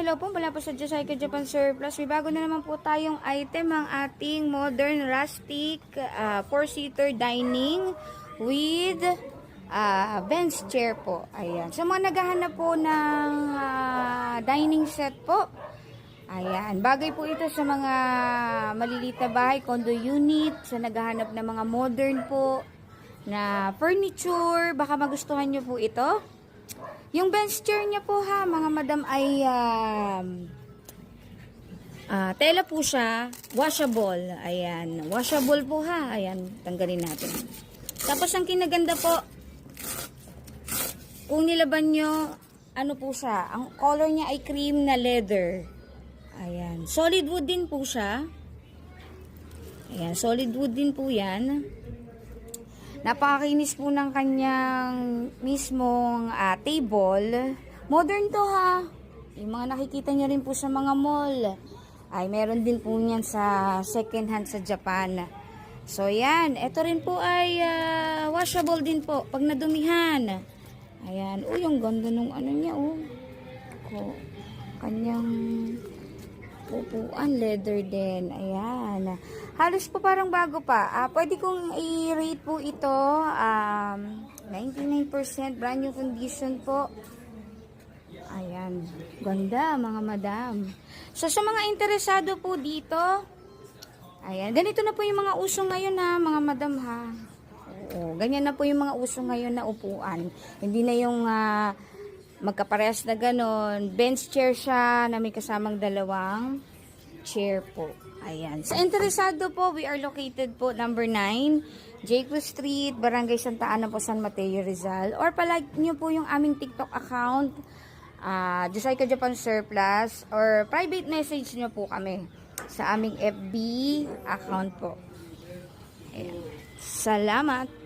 hello po. Mula po sa Josica Japan Surplus. May bago na naman po tayong item, ang ating modern rustic 4-seater dining with bench chair po. Ayan. Sa mga naghahanap po ng dining set po, ayan. Bagay po ito sa mga maliliit na bahay, condo unit, sa naghahanap ng mga modern po na furniture. Baka magustuhan nyo po ito. Yung bench chair niya po ha, mga madam, ay tela po siya, washable. Ayan, washable po ha. Ayan, tanggalin natin. Tapos ang kinaganda po, kung nilaban nyo, ano po siya, ang color niya ay cream na leather. Ayan, solid wood din po siya. Ayan, solid wood din po yan. Napakakinis po ng kanyang mismong table. Modern to ha. Yung mga nakikita nyo rin po sa mga mall, ay meron din po yan sa second hand sa Japan. So yan, ito rin po ay washable din po pag nadumihan. Ayan, yung ganda nung ano niya kanyang upuan, leather din. Ayan. Halos po parang bago pa. Pwede kong i-rate po ito. 99% brand new condition po. Ayan. Ganda, mga madam. So, sa mga interesado po dito, ayan. Ganito na po yung mga uso ngayon ha, mga madam ha. Oo, ganyan na po yung mga uso ngayon na upuan. Hindi na yung magkaparehas na ganon. Bench chair siya na may kasamang dalawang chair po. Ayan. Sa interesado po, we are located po number 9, Jaco Street, Barangay Santa Ana po, San Mateo, Rizal. Or palike nyo po yung aming TikTok account, Josica Japan Surplus, or private message nyo po kami sa aming FB account po. Ayan. Salamat!